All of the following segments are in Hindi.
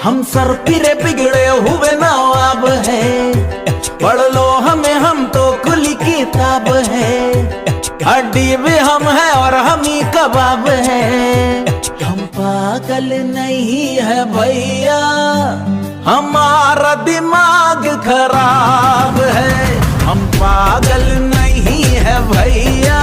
हम सर पिरे बिगड़े हुए नवाब है, पढ़ लो हमें हम तो खुली किताब है। हड्डी भी हम है और हम ही कबाब है। हम पागल नहीं है भैया, हमारा दिमाग खराब है। हम पागल नहीं है भैया,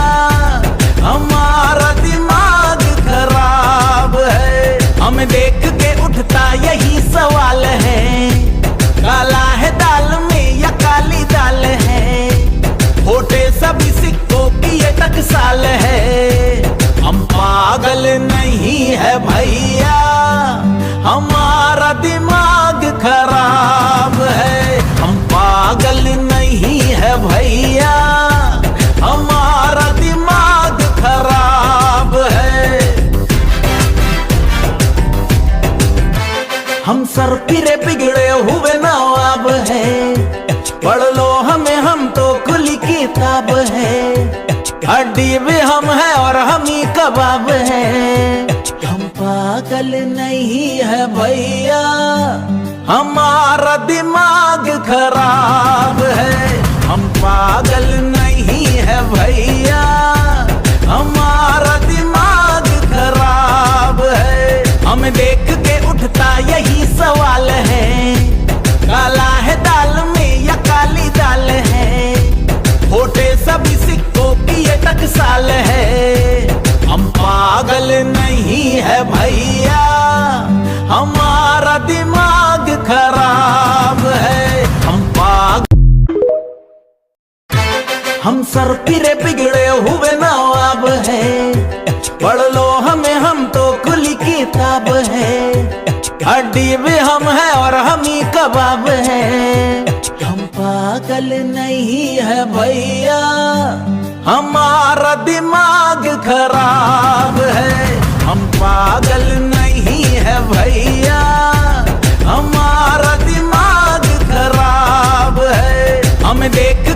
हमारा दिमाग खराब है। हमें देख के उठता यही सवाल है, काला है दाल में या काली दाल है। होठे सभी सिक्कों की ये टकसाल है। हम पागल नहीं है भैया, हमारा दिमाग खराब है। हम पागल नहीं है भैया, हमारा दिमाग खराब है। हम सर पिरे बिगड़े हुए नवाब है, पढ़ लो हमें हम तो खुली किताब है। हड्डी भी हम है और हम ही कबाब है। हम पागल नहीं है भैया, हमारा दिमाग खराब है। हम पागल नहीं है भैया, हमारा दिमाग खराब है। हमें देख के उठता यही सवाल है, काला है दाल में या काली दाल है। होठे सभी सिक्कों की ये टकसाल है। हम पागल नहीं है भैया, हमारा दिमाग खराब है। हम सर पिरे बिगड़े हुए नवाब है, पढ़ लो हमें हम तो खुली किताब है। हड्डी भी हम है और हम ही कबाब है। हम पागल नहीं है भैया, हमारा दिमाग खराब है। हम पागल नहीं है भैया, हमारा दिमाग खराब है। हमें देख